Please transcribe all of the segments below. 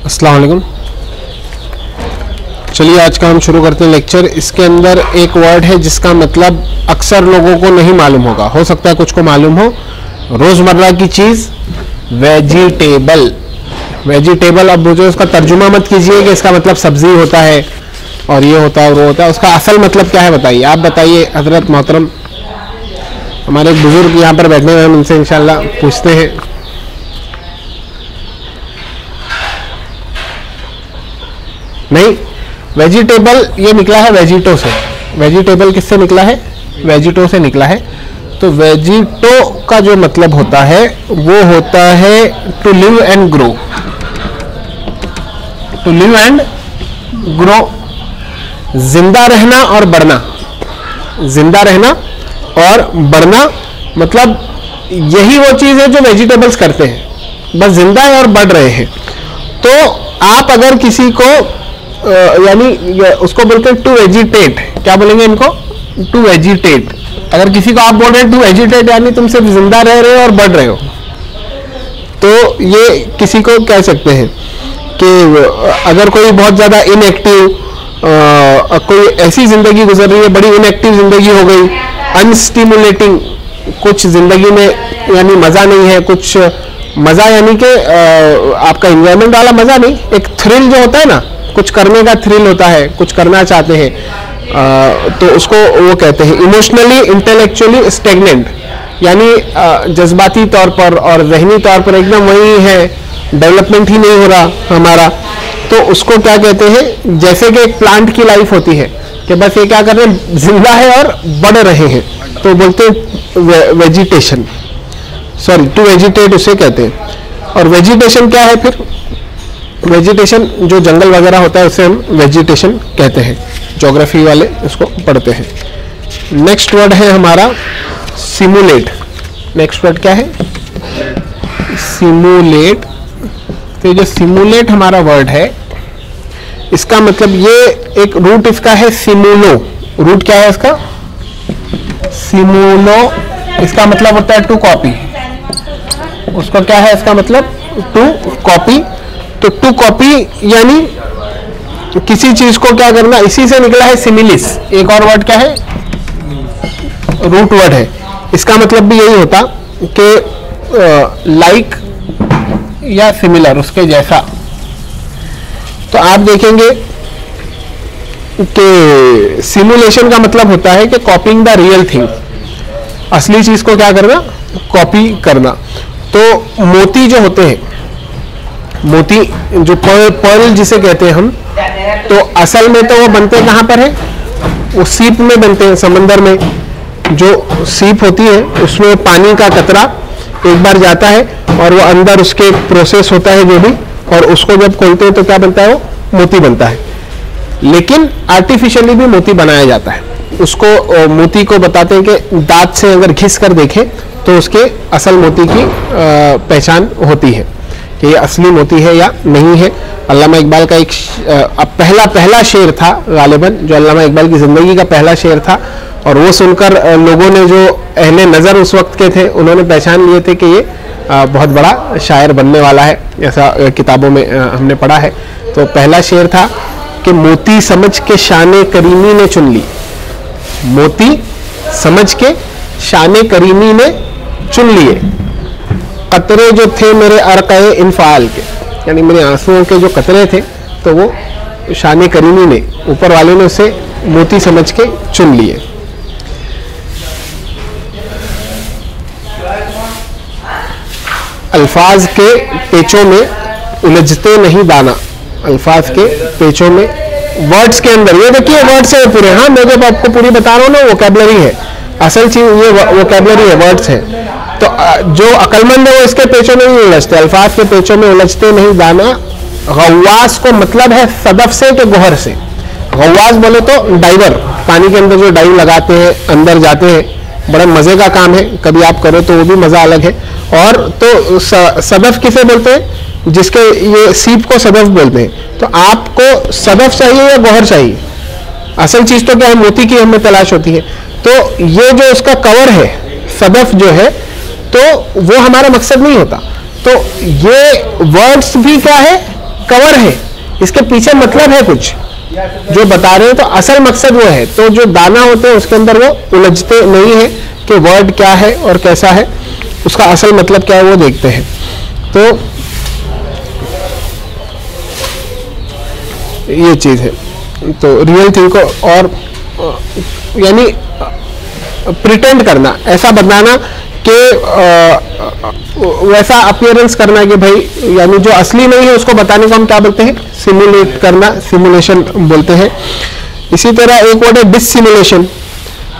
अस्सलाम वालेकुम। चलिए आज का हम शुरू करते हैं लेक्चर। इसके अंदर एक वर्ड है जिसका मतलब अक्सर लोगों को नहीं मालूम होगा, हो सकता है कुछ को मालूम हो। रोजमर्रा की चीज वेजिटेबल। वेजिटेबल, अब मुझे उसका तर्जुमा मत कीजिए कि इसका मतलब सब्जी होता है और ये होता है और वो होता है। उसका असल मतलब क्या है बताइए, आप बताइए हजरत मोहतरम। हमारे एक बुजुर्ग यहाँ पर बैठे हुए हैं, हम उनसे इंशाल्लाह पूछते हैं। नहीं, वेजिटेबल ये निकला है वेजिटो से। वेजिटेबल किससे निकला है? वेजिटो से निकला है। तो वेजिटो का जो मतलब होता है वो होता है to live and grow. To live and grow, जिंदा रहना और बढ़ना। जिंदा रहना और बढ़ना मतलब यही वो चीज है जो वेजिटेबल्स करते हैं, बस जिंदा है और बढ़ रहे हैं। तो आप अगर किसी को यानी उसको बोलते हैं टू वेजिटेट। क्या बोलेंगे इनको? To vegetate. अगर किसी को आप बोल रहे हैं टू वेजिटेट यानी तुम सिर्फ जिंदा रह रहे हो और बढ़ रहे हो, तो ये किसी को कह सकते हैं कि अगर कोई बहुत ज्यादा इनएक्टिव, कोई ऐसी जिंदगी गुजर रही है, बड़ी इनएक्टिव जिंदगी हो गई, अनस्टिमुलेटिंग, कुछ जिंदगी में यानी मजा नहीं है, कुछ मजा यानी कि आपका एंजॉयमेंट वाला मजा नहीं, एक थ्रिल जो होता है ना, कुछ करने का थ्रिल होता है, कुछ करना चाहते हैं, तो उसको वो कहते हैं इमोशनली इंटेलेक्चुअली स्टेगनेंट, यानी जज्बाती तौर पर और जहनी तौर पर एकदम वही है, डेवलपमेंट ही नहीं हो रहा हमारा। तो उसको क्या कहते हैं? जैसे कि एक प्लांट की लाइफ होती है कि बस ये क्या कर रहे हैं, जिंदा है और बढ़ रहे हैं, तो बोलते हैं वेजिटेशन। सॉरी, टू वेजिटेट उसे कहते हैं। और वेजिटेशन क्या है फिर? वेजिटेशन जो जंगल वगैरह होता है उसे हम वेजिटेशन कहते हैं, ज्योग्राफी वाले इसको पढ़ते हैं। नेक्स्ट वर्ड है हमारा सिमुलेट। नेक्स्ट वर्ड क्या है? सिमुलेट। तो जो सिमुलेट हमारा वर्ड है इसका मतलब ये एक रूट इसका है सिमुलो। रूट क्या है इसका? सिमुलो। इसका मतलब होता है टू कॉपी। उसका क्या है इसका मतलब? To copy. तो टू कॉपी यानी किसी चीज को क्या करना, इसी से निकला है सिमिलिस। एक और वर्ड क्या है? रूट वर्ड है। इसका मतलब भी यही होता कि लाइक या सिमिलर, उसके जैसा। तो आप देखेंगे कि सिमुलेशन का मतलब होता है कि कॉपिंग द रियल थिंग, असली चीज को क्या करना? कॉपी करना। तो मोती जो होते हैं, मोती जो पर्ल जिसे कहते हैं हम, तो असल में तो वो बनते कहाँ पर है? वो सीप में बनते हैं, समंदर में जो सीप होती है उसमें पानी का कतरा एक बार जाता है और वो अंदर उसके प्रोसेस होता है जो भी, और उसको जब खोलते हैं तो क्या बनता है? वो मोती बनता है। लेकिन आर्टिफिशियली भी मोती बनाया जाता है। उसको मोती को बताते हैं कि दांत से अगर घिस कर देखें तो उसके असल मोती की पहचान होती है कि ये असली मोती है या नहीं है। अल्लामा इकबाल का एक पहला शेर था गालिबन, जो अल्लामा इकबाल की जिंदगी का पहला शेर था, और वो सुनकर लोगों ने, जो अहले नज़र उस वक्त के थे, उन्होंने पहचान लिए थे कि ये बहुत बड़ा शायर बनने वाला है, ऐसा किताबों में हमने पढ़ा है। तो पहला शेर था कि मोती समझ के शाने करीमी ने चुन ली। मोती समझ के शाने करीमी ने चुन लिए, कतरे जो थे मेरे अरक़े इनफाल के, यानी मेरे आंसुओं के जो कतरे थे तो वो शाने करीमी ने, ऊपर वाले ने उसे मोती समझ के चुन लिए। अल्फाज के पेचों में उलझते नहीं दाना। अल्फाज के पेचों में, वर्ड्स के अंदर, ये देखिए वर्ड्स है पूरे। हाँ, मैं जब आपको पूरी बता रहा हूँ ना, वोकैबुलरी है, असल चीज ये वोकैबुलरी है, वर्ड्स है। तो जो अक्लमंद है वो इसके पेचों में नहीं उलझते, अल्फाज के पेचों में उलझते नहीं दाना। गव्वास को मतलब है सदफ से कि गोहर से। गव्वास बोले तो डाइवर, पानी के अंदर जो डाइव लगाते हैं, अंदर जाते हैं, बड़ा मजे का काम है, कभी आप करो तो वो भी मजा अलग है। और तो सदफ किसे बोलते हैं? जिसके ये सीप को सदफ बोलते हैं। तो आपको सदफ चाहिए या गोहर चाहिए? असल चीज तो क्या है? मोती की हमें तलाश होती है। तो ये जो उसका कवर है, सदफ जो है, तो वो हमारा मकसद नहीं होता। तो ये वर्ड्स भी क्या है, कवर है, इसके पीछे मतलब है कुछ जो बता रहे हैं, तो असल मकसद वो है। तो जो दाना होते हैं उसके अंदर वो उलझते नहीं है कि वर्ड क्या है और कैसा है, उसका असल मतलब क्या है वो देखते हैं। तो ये चीज है। तो रियल थिंग को और यानी प्रिटेंड करना, ऐसा बनाना कि वैसा अपीयरेंस करना कि भाई यानी जो असली नहीं है उसको बताने को हम क्या बोलते हैं, सिमुलेट करना, सिमुलेशन बोलते हैं। इसी तरह एक वर्ड है डिससिमुलेशन।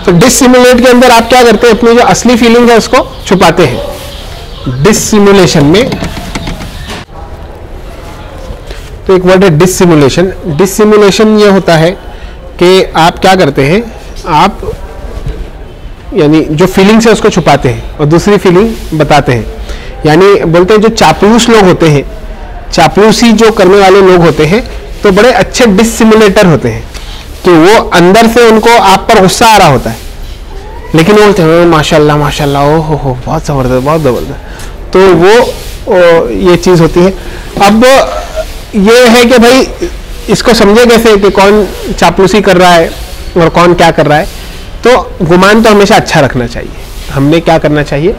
तो डिससिमुलेट के अंदर आप क्या करते हैं, अपनी जो असली फीलिंग है उसको छुपाते हैं डिससिमुलेशन में। तो एक वर्ड है डिससिमुलेशन। डिससिमुलेशन ये होता है कि आप क्या करते हैं, आप यानी जो फीलिंग्स है उसको छुपाते हैं और दूसरी फीलिंग बताते हैं। यानी बोलते हैं जो चापलूस लोग होते हैं, चापलूसी जो करने वाले लोग होते हैं, तो बड़े अच्छे डिससिमुलेटर होते हैं कि वो अंदर से उनको आप पर गुस्सा आ रहा होता है, लेकिन वो बोलते हैं माशाल्लाह माशाल्लाह, ओ हो बहुत ज़बरदस्त बहुत ज़बरदस्त। तो वो ये चीज़ होती है। अब ये है कि भाई इसको समझे कैसे कि कौन चापलूसी कर रहा है और कौन क्या कर रहा है। तो गुमान तो हमेशा अच्छा रखना चाहिए। हमने क्या करना चाहिए,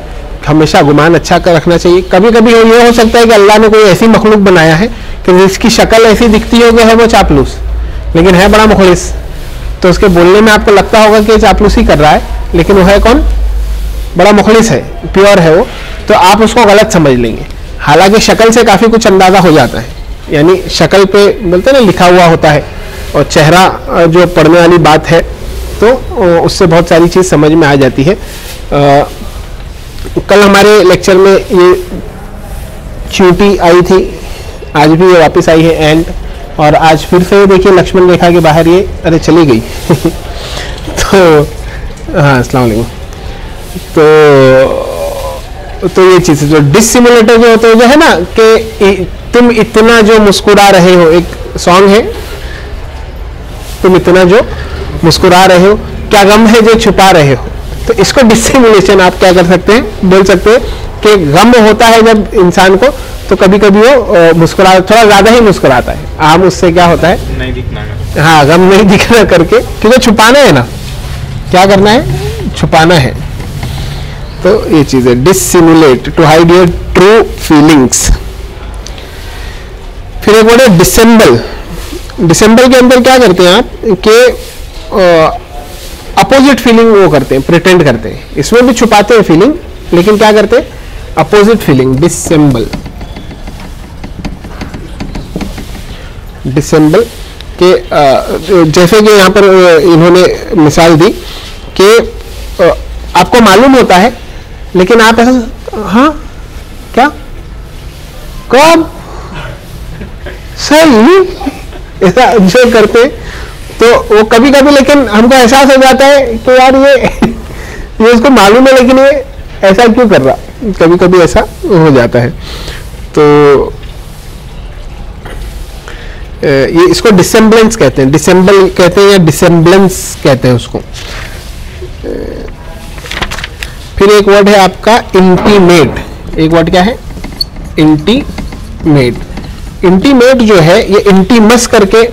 हमेशा गुमान अच्छा कर रखना चाहिए। कभी कभी ये हो सकता है कि अल्लाह ने कोई ऐसी मखलूक बनाया है कि जिसकी शक्ल ऐसी दिखती हो कि है वो चापलूस, लेकिन है बड़ा मुखलिस। तो उसके बोलने में आपको लगता होगा कि चापलूसी कर रहा है, लेकिन वो है कौन, बड़ा मुखलिस है, प्योर है वो। तो आप उसको गलत समझ लेंगे, हालांकि शक्ल से काफ़ी कुछ अंदाज़ा हो जाता है। यानी शक्ल पे बोलते हैं ना लिखा हुआ होता है, और चेहरा जो पढ़ने वाली बात है, तो उससे बहुत सारी चीज़ समझ में आ जाती है। कल हमारे लेक्चर में ये चींटी आई थी, आज भी ये वापस आई है एंड, और आज फिर से देखिए लक्ष्मण रेखा के बाहर ये अरे चली गई तो हाँ अस्सलाम वालेकुम। तो ये चीज़ जो डिससिमुलेटर जो होते हैं, जो है ना कि तुम इतना जो मुस्कुरा रहे हो, एक सॉन्ग है, तुम इतना जो मुस्कुरा रहे हो, क्या गम है जो छुपा रहे हो। तो इसको डिससिमुलेशन आप क्या कर सकते हैं, बोल सकते हैं कि गम होता है जब इंसान को, तो कभी कभी वो मुस्कुरा, थोड़ा ज्यादा ही मुस्कुराता है। आम उससे क्या होता है, नहीं दिखना, हाँ गम नहीं दिखना करके, क्योंकि छुपाना है ना, क्या करना है, छुपाना है। तो ये चीज है dissimulate, to hide your true feelings. फिर एक वर्ड है डिसेंबल। डिसेंबल के अंदर क्या करते हैं आप कि अपोजिट फीलिंग वो करते हैं, प्रिटेंड करते हैं। इसमें भी छुपाते हैं फीलिंग, लेकिन क्या करते हैं, अपोजिट फीलिंग, डिसेंबल। डिसेंबल के जैसे कि यहाँ पर इन्होंने मिसाल दी कि आपको मालूम होता है, लेकिन आप ऐसा हाँ क्या कब सही ऐसा जो करते, तो वो कभी कभी लेकिन हमको एहसास हो जाता है कि यार ये इसको मालूम है, लेकिन ये ऐसा क्यों कर रहा, कभी कभी ऐसा हो जाता है। तो ये इसको डिसेंबलेंस कहते हैं, डिसेंबल कहते हैं या डिसेंबलेंस कहते हैं उसको। फिर एक वर्ड है आपका इंटीमेट। एक वर्ड क्या है, इंटीमेट। इंटीमेट जो है ये इंटीमस करके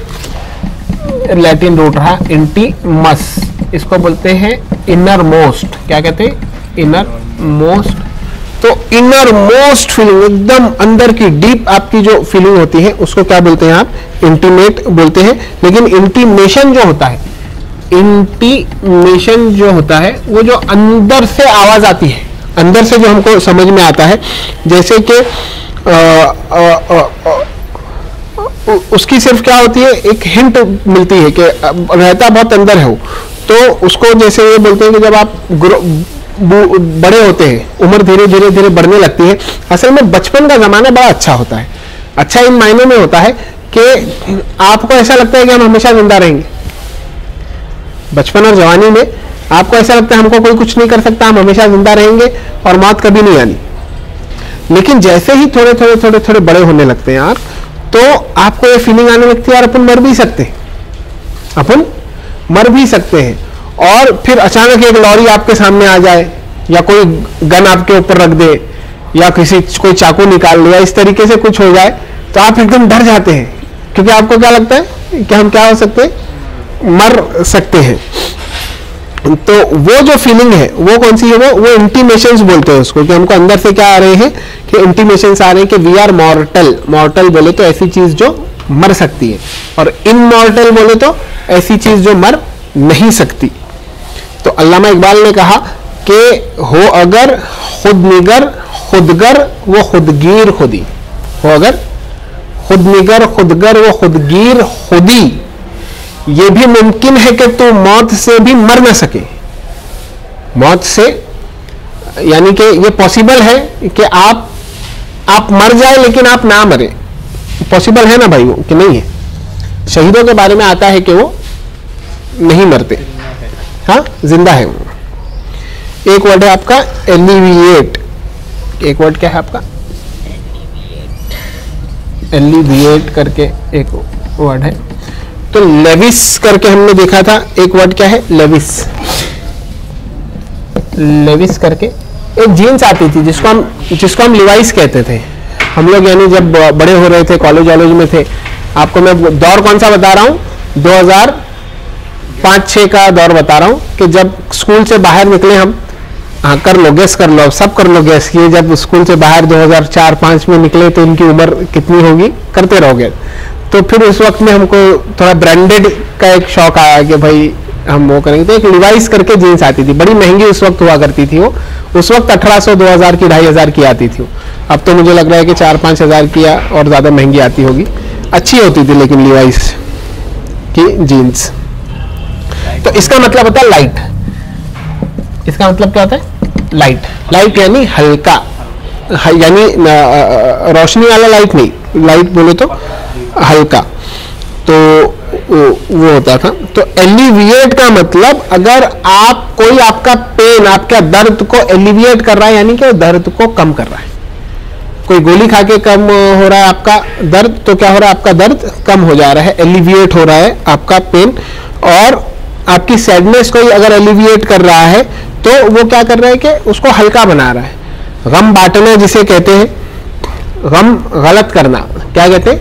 लैटिन रूट रहा, इंटीमस, इसको बोलते हैं इनर मोस्ट। क्या कहते हैं, इनर मोस्ट। तो इनर मोस्ट फीलिंग, एकदम अंदर की डीप आपकी जो फीलिंग होती है उसको क्या बोलते हैं आप, इंटीमेट बोलते हैं। लेकिन इंटीमेशन जो होता है, इंटीमेशन जो होता है वो जो अंदर से आवाज आती है, अंदर से जो हमको समझ में आता है, जैसे कि उसकी सिर्फ क्या होती है, एक हिंट मिलती है कि रहता बहुत अंदर है वो। तो उसको जैसे ये बोलते हैं कि जब आप बड़े होते हैं, उम्र धीरे धीरे धीरे बढ़ने लगती है। असल में बचपन का जमाना बड़ा अच्छा होता है। अच्छा इन मायनों में होता है कि आपको ऐसा लगता है कि हम हमेशा जिंदा रहेंगे। बचपन और जवानी में आपको ऐसा लगता है हमको कोई कुछ नहीं कर सकता, हम हमेशा जिंदा रहेंगे और मौत कभी नहीं आनी। लेकिन जैसे ही थोड़े थोड़े थोड़े थोड़े बड़े होने लगते हैं यार, तो आपको ये फीलिंग आने लगती है यार अपन मर भी सकते हैं, अपन मर भी सकते हैं। और फिर अचानक एक लॉरी आपके सामने आ जाए, या कोई गन आपके ऊपर रख दे, या कोई चाकू निकाल ले, या इस तरीके से कुछ हो जाए, तो आप एकदम डर जाते हैं, क्योंकि आपको क्या लगता है कि हम क्या हो सकते हैं, मर सकते हैं। तो वो जो फीलिंग है वो कौन सी है, वो इंटीमेशंस बोलते हैं उसको, कि हमको अंदर से क्या आ रहे हैं, कि इंटीमेशंस आ रहे हैं कि वी आर मॉर्टल। मॉर्टल बोले तो ऐसी चीज जो मर सकती है, और इनमॉर्टल बोले तो ऐसी चीज जो मर नहीं सकती। तो अल्लामा इकबाल ने कहा कि हो अगर खुद निगर खुदगर वो खुदगीर खुदी, हो अगर खुद निगर खुदगर वो खुदगीर खुदी, ये भी मुमकिन है कि तू मौत से भी मर ना सके। मौत से यानी कि ये पॉसिबल है कि आप मर जाए लेकिन आप ना मरे, पॉसिबल है ना भाई, वो कि नहीं है। शहीदों के बारे में आता है कि वो नहीं मरते, हाँ जिंदा है वो। एक वर्ड है आपका एलिविएट, एक वर्ड क्या है आपका, एलिविएट करके एक वर्ड है। तो लेविस करके हमने देखा था, एक वर्ड क्या है, लेविस। लेविस करके एक जीन्स आती थी जिसको हम लिवाइस कहते थे हम लोग, यानी जब बड़े हो रहे थे, कॉलेज में थे। आपको मैं दौर कौन सा बता रहा हूँ, 2005-6 का दौर बता रहा हूँ, कि जब स्कूल से बाहर निकले हम, हाँ कर लो गैस कर लो, सब कर लो गैस, ये जब स्कूल से बाहर 2004-5 में निकले तो इनकी उम्र कितनी होगी, करते रहोगे। तो फिर उस वक्त में हमको थोड़ा ब्रांडेड का एक शौक आया कि भाई हम वो करेंगे। तो एक लिवाइस करके जीन्स आती थी, बड़ी महंगी उस वक्त हुआ करती थी वो, उस वक्त 1800-2000 की, 2500 की आती थी। अब तो मुझे लग रहा है कि 4-5 हज़ार की या और ज़्यादा महंगी आती होगी, अच्छी होती थी लेकिन लिवाइस की जीन्स। तो इसका मतलब होता है लाइट, इसका मतलब क्या होता है, लाइट। लाइट यानी हल्का, यानी रोशनी वाला लाइट नहीं, लाइट बोले तो हल्का, तो वो होता था। तो एलिविएट का मतलब अगर आप कोई आपका पेन, आपका दर्द को एलिविएट कर रहा है, यानी कि दर्द को कम कर रहा है। कोई गोली खा के कम हो रहा है आपका दर्द, तो क्या हो रहा है, आपका दर्द कम हो जा रहा है, एलिविएट हो रहा है आपका पेन। और आपकी सैडनेस को अगर एलिविएट कर रहा है तो वो क्या कर रहा है कि उसको हल्का बना रहा है। गम बांटना जिसे कहते हैं, गम गलत करना, क्या कहते हैं,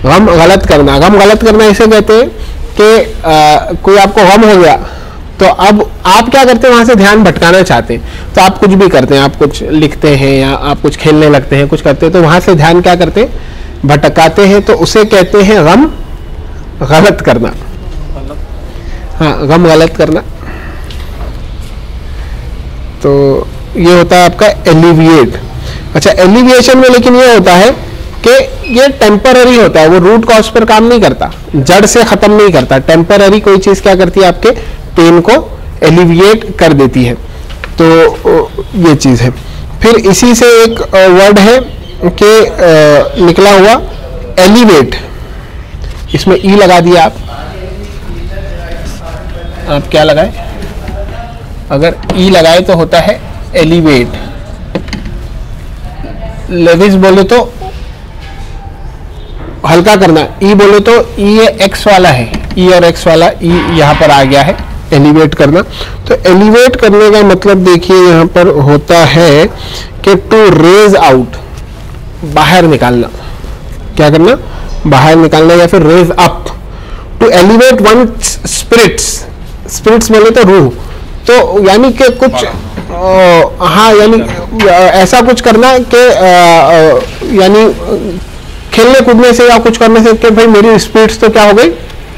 गम गलत करना। गम गलत करना इसे कहते हैं कि कोई आपको गम हो गया तो अब आप क्या करते हैं, वहां से ध्यान भटकाना चाहते हैं, तो आप कुछ भी करते हैं, आप कुछ लिखते हैं या आप कुछ खेलने लगते हैं, कुछ करते हैं, तो वहां से ध्यान क्या करते हैं, भटकाते हैं, तो उसे कहते हैं गम गलत करना। हाँ, गम गलत करना। तो ये होता है आपका एलिविएट। अच्छा, एलिविएशन में लेकिन ये होता है कि ये टेम्पररी होता है, वो रूट कॉज पर काम नहीं करता, जड़ से खत्म नहीं करता। टेम्पररी कोई चीज क्या करती है, आपके पेन को एलिविएट कर देती है। तो ये चीज है। फिर इसी से एक वर्ड है कि निकला हुआ एलिवेट, इसमें ई लगा दिया आप क्या लगाए, अगर ई लगाए तो होता है एलिवेट। लेविस बोले तो हल्का करना, ई बोले तो ई ये एक्स वाला है, ई और एक्स वाला ई यहाँ पर आ गया है, एलिवेट करना। तो एलिवेट करने का मतलब देखिए यहाँ पर होता है कि टू रेज आउट, बाहर निकालना, क्या करना, बाहर निकालना, या फिर raise up. To elevate one spirits, spirits बोले तो रूह, तो यानी कि कुछ हाँ, यानी ऐसा कुछ करना कि यानी खेलने कूदने से या कुछ करने से कि भाई मेरी स्पिरिट्स तो क्या हो गई,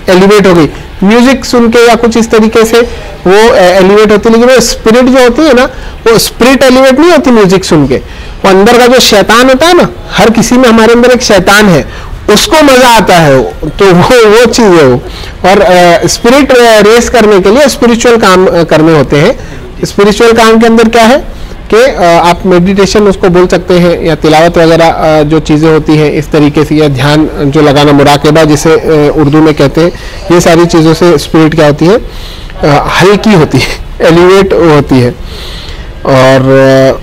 एलिवेट हो गई। म्यूजिक सुन के या कुछ इस तरीके से वो एलिवेट होती है। लेकिन वो स्पिरिट जो होती है ना, वो स्पिरिट एलिवेट नहीं होती म्यूजिक सुन के। वो अंदर का जो शैतान होता है ना, हर किसी में हमारे अंदर एक शैतान है, उसको मजा आता है, तो वो चीज है वो। और स्पिरिट रेस करने के लिए स्पिरिचुअल काम करने होते हैं। स्पिरिचुअल काम के अंदर क्या है कि आप मेडिटेशन उसको बोल सकते हैं, या तिलावत वगैरह जो चीज़ें होती हैं इस तरीके से, या ध्यान जो लगाना, मुराकबा जिसे उर्दू में कहते हैं, ये सारी चीज़ों से स्पिरिट क्या होती है, हल्की होती है, एलिवेट होती है। और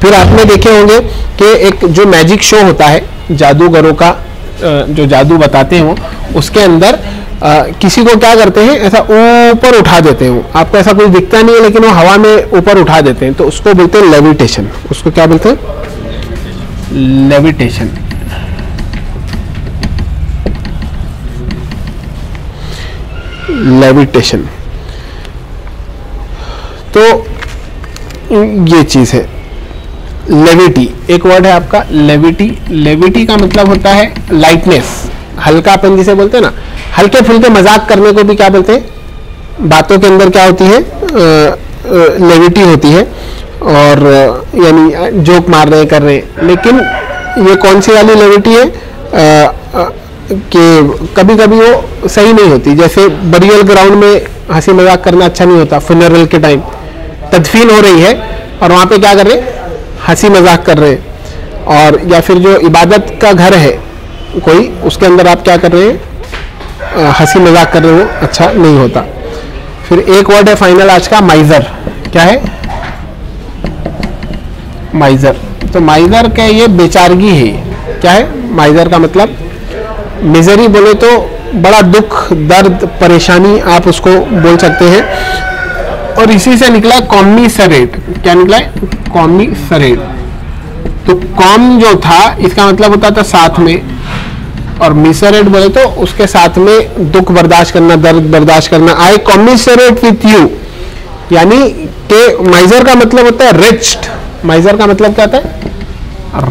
फिर आपने देखे होंगे कि एक जो मैजिक शो होता है, जादूगरों का जो जादू बताते हैं वो, उसके अंदर किसी को क्या करते हैं, ऐसा ऊपर उठा देते हैं। आपको ऐसा कुछ दिखता नहीं है लेकिन वो हवा में ऊपर उठा देते हैं, तो उसको बोलते हैं लेविटेशन। उसको क्या बोलते हैं, लेविटेशन। लेविटेशन। तो ये चीज है लेविटी, एक वर्ड है आपका लेविटी। लेविटी का मतलब होता है लाइटनेस, हल्कापन जिसे बोलते हैं ना, हल्के फुल्के मजाक करने को भी क्या बोलते हैं, बातों के अंदर क्या होती है, लेविटी होती है, और यानी जोक मार रहे कर रहे। लेकिन ये कौन सी वाली लेविटी है कि कभी कभी वो सही नहीं होती। जैसे बरियल ग्राउंड में हंसी मजाक करना अच्छा नहीं होता, फ्यूनरल के टाइम तदफीन हो रही है और वहाँ पे क्या कर रहे, हंसी मजाक कर रहे हैं। और या फिर जो इबादत का घर है कोई, उसके अंदर आप क्या कर रहे हैं, हंसी मजाक कर रहे हो, अच्छा नहीं होता। फिर एक वर्ड है फाइनल आज का, माइजर। क्या है, माइजर। तो माइजर का ये बेचारगी है। क्या है माइजर का मतलब, मिजरी बोले तो बड़ा दुख, दर्द, परेशानी आप उसको बोल सकते हैं। और इसी से निकला कॉमिसरेट। क्या निकला है, कॉमिसरेट। तो कॉम जो था इसका मतलब होता था साथ में, और मिसरेट बोले तो उसके साथ में दुख बर्दाश्त करना, दर्द बर्दाश्त करना। आई कॉमिसरेट विथ यू, यानी कि माइजर का मतलब होता है रिच्ड। माइजर का मतलब क्या होता है,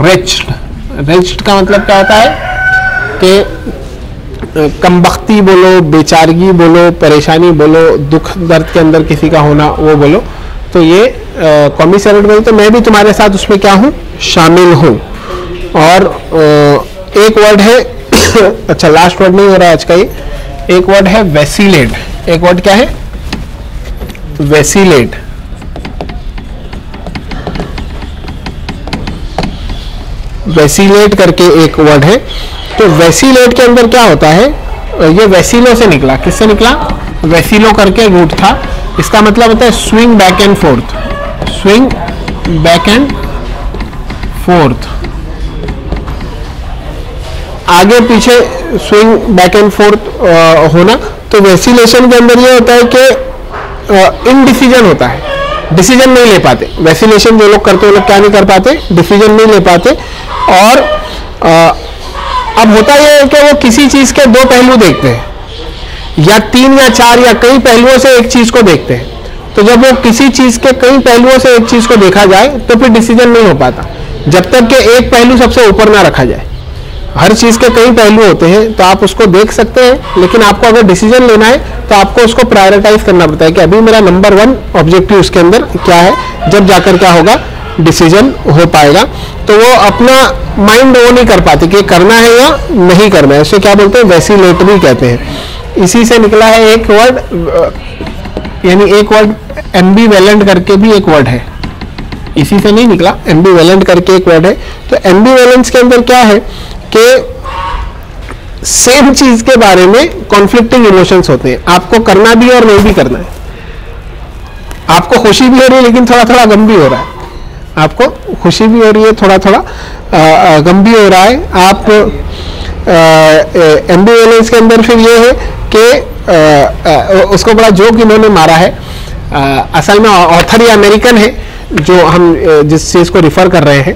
रिच्ड। रिच्ड का मतलब क्या होता है कि कमबख्ती बोलो, बेचारगी बोलो, परेशानी बोलो, दुख दर्द के अंदर किसी का होना, वो बोलो। तो ये कॉमिसरेट बोले तो मैं भी तुम्हारे साथ उसमें क्या हूँ, शामिल हूँ। और एक वर्ड है अच्छा लास्ट वर्ड नहीं हो रहा है आज का ये, एक वर्ड है वेसिलेट। एक वर्ड क्या है, वेसिलेट। वेसिलेट करके एक वर्ड है। तो वेसिलेट के अंदर क्या होता है, ये वेसिलो से निकला। किससे निकला, वेसिलो करके रूट था। इसका मतलब होता है swing back and fourth, swing back and fourth, आगे पीछे स्विंग बैक एंड फोर्थ होना। तो वेसिलेशन के अंदर ये होता है कि इनडिसीजन होता है, डिसीजन नहीं ले पाते। वेसिलेशन जो लोग करते हैं वो लोग क्या नहीं कर पाते, डिसीजन नहीं ले पाते। और अब होता यह है कि वो किसी चीज के दो पहलू देखते हैं, या तीन या चार या कई पहलुओं से एक चीज को देखते हैं। तो जब वो किसी चीज के कई पहलुओं से एक चीज को देखा जाए तो फिर डिसीजन नहीं हो पाता, जब तक कि एक पहलू सबसे ऊपर ना रखा जाए। हर चीज के कई पहलू होते हैं तो आप उसको देख सकते हैं, लेकिन आपको अगर डिसीजन लेना है तो आपको उसको प्रायोरिटाइज करना पड़ता है कि अभी मेरा नंबर 1 ऑब्जेक्टिव उसके अंदर क्या है, जब जाकर क्या होगा, डिसीजन हो पाएगा। तो वो अपना माइंड वो नहीं कर पाते कि करना है या नहीं करना है। इसे क्या बोलते हैं, वेसिलेटरी कहते हैं। इसी से निकला है एक वर्ड, यानी एक वर्ड एम्बीवेलेंट करके भी एक वर्ड है, इसी से नहीं निकला, एम्बीवेलेंट करके एक वर्ड है। तो एम्बीवेलेंस के अंदर क्या है कि सेम चीज के बारे में कॉन्फ्लिक्टिंग इमोशंस होते हैं, आपको करना भी और नहीं भी करना है। आपको खुशी भी हो रही है लेकिन थोड़ा थोड़ा गम भी हो रहा है, आपको खुशी भी हो रही है, थोड़ा थोड़ा गम भी हो रहा है। आप एम्बीवेलेंस के अंदर फिर ये है कि उसको बड़ा जोक इन्होंने मारा है। असल में ऑथर ये अमेरिकन है, जो हम जिस चीज को रिफर कर रहे हैं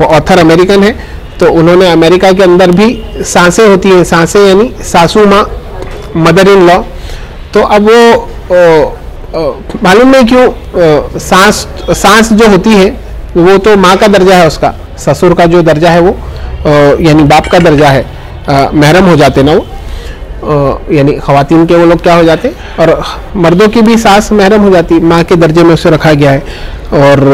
वो ऑथर अमेरिकन है। तो उन्होंने अमेरिका के अंदर भी सांसें होती हैं, सांसें यानी सासू माँ, मदर इन लॉ। तो अब वो मालूम नहीं क्यों सांस जो होती है वो तो माँ का दर्जा है, उसका ससुर का जो दर्जा है वो यानी बाप का दर्जा है, महरम हो जाते ना वो, यानी खवातीन के वो लोग क्या हो जाते, और मर्दों की भी सास महरम हो जाती, माँ के दर्जे में उसे रखा गया है। और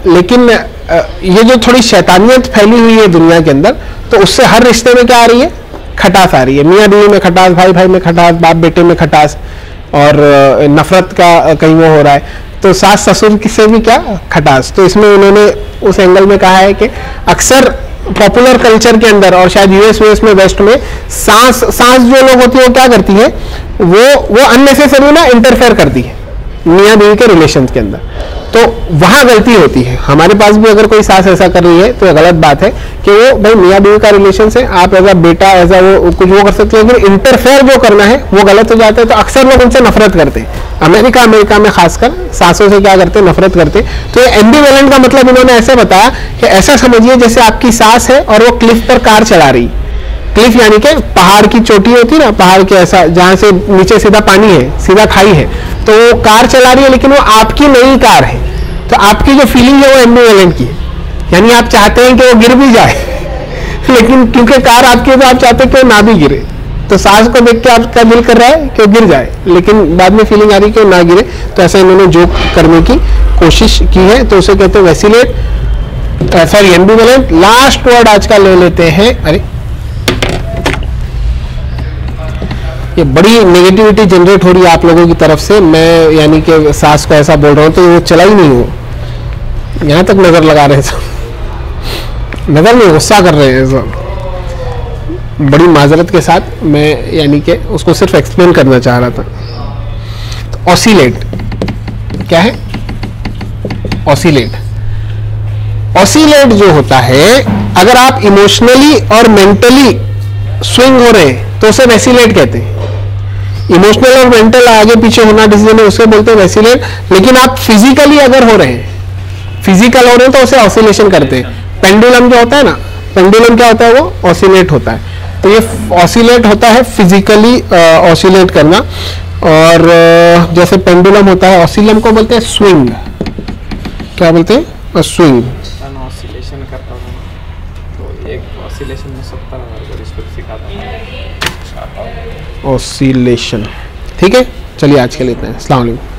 लेकिन ये जो थोड़ी शैतानियत फैली हुई है दुनिया के अंदर, तो उससे हर रिश्ते में क्या आ रही है, खटास आ रही है। मियाँ बीवी में खटास, भाई भाई में खटास, बाप बेटे में खटास, और नफरत का कहीं वो हो रहा है। तो सास ससुर से भी क्या खटास। तो इसमें उन्होंने उस एंगल में कहा है कि अक्सर पॉपुलर कल्चर के अंदर और शायद यूएस में वेस्ट में सांस जो लोग होती है वो क्या करती है, वो अननेसेसरी ना इंटरफेयर करती है मियाँ बीवी के रिलेशन के अंदर। तो वहां गलती होती है। हमारे पास भी अगर कोई सास ऐसा कर रही है तो ये गलत बात है कि वो भाई मियाँ बीवी का रिलेशन है, आप एज अ बेटा एज अ वो कुछ वो कर सकते हैं, लेकिन इंटरफेयर जो करना है वो गलत हो जाता है। तो अक्सर लोग उनसे नफरत करते हैं। अमेरिका में खासकर सासों से क्या करते हैं, नफरत करते। तो ये एम्बिवेलेंट का मतलब इन्होंने ऐसे बताया कि ऐसा समझिए जैसे आपकी सास है और वो क्लिफ पर कार चला रही, क्लिफ यानी कि पहाड़ की चोटी होती है ना, पहाड़ के ऐसा जहां से नीचे सीधा पानी है, सीधा खाई है, तो वो कार चला रही है लेकिन वो आपकी नई कार है, तो आपकी जो फीलिंग है वो एम्बिवेलेंट की है, यानी आप चाहते हैं कि वो गिर भी जाए लेकिन क्योंकि कार आपकी है तो आप चाहते हैं कि वो ना भी गिरे। तो सांस को देख के आपका दिल कर रहा है कि वो गिर जाए, लेकिन बाद में फीलिंग आ रही है कि वो ना गिरे, तो ऐसा इन्होंने जोक करने की कोशिश की है, तो उसे कहते हैं वैसिलेट, सॉरी एम्बिवेलेंट। लास्ट वर्ड आज का ले लेते हैं, अरे ये बड़ी नेगेटिविटी जनरेट हो रही है आप लोगों की तरफ से, मैं यानी कि सास को ऐसा बोल रहा हूँ तो वो चला ही नहीं हो, यहां तक नजर लगा रहे हैं, नजर में गुस्सा कर रहे हैं सब। बड़ी माजरत के साथ मैं यानी कि उसको सिर्फ एक्सप्लेन करना चाह रहा था। तो ऑसिलेट क्या है? ऑसिलेट, ऑसिलेट जो होता है, अगर आप इमोशनली और मेंटली स्विंग हो रहे हैं तो उसे वैसिलेट कहते हैं। इमोशनल और मेंटल आगे पीछे होना डिसीजन है, उसे बोलते हैं वैसिलेट। लेकिन आप फिजिकली अगर हो रहे हैं, फिजिकल हो रहे हैं तो उसे ऑसिलेशन करते हैं। पेंडुलम जो होता है ना, पेंडुलम क्या होता है? वो ऑसिलेट होता है। तो ये ऑसिलेट होता है फिजिकली ऑसिलेट करना, और जैसे पेंडुलम होता है, ऑसिलम को बोलते हैं स्विंग। क्या बोलते हैं? स्विंग। ऑसिलेशन करता हूँ तो एक ऑसिलेशन में 70,000 इसको सिखाता हूँ। ऑसिलेशन, ठीक है। चलिए आज के लिए इतना है। अस्सलाम वालेकुम।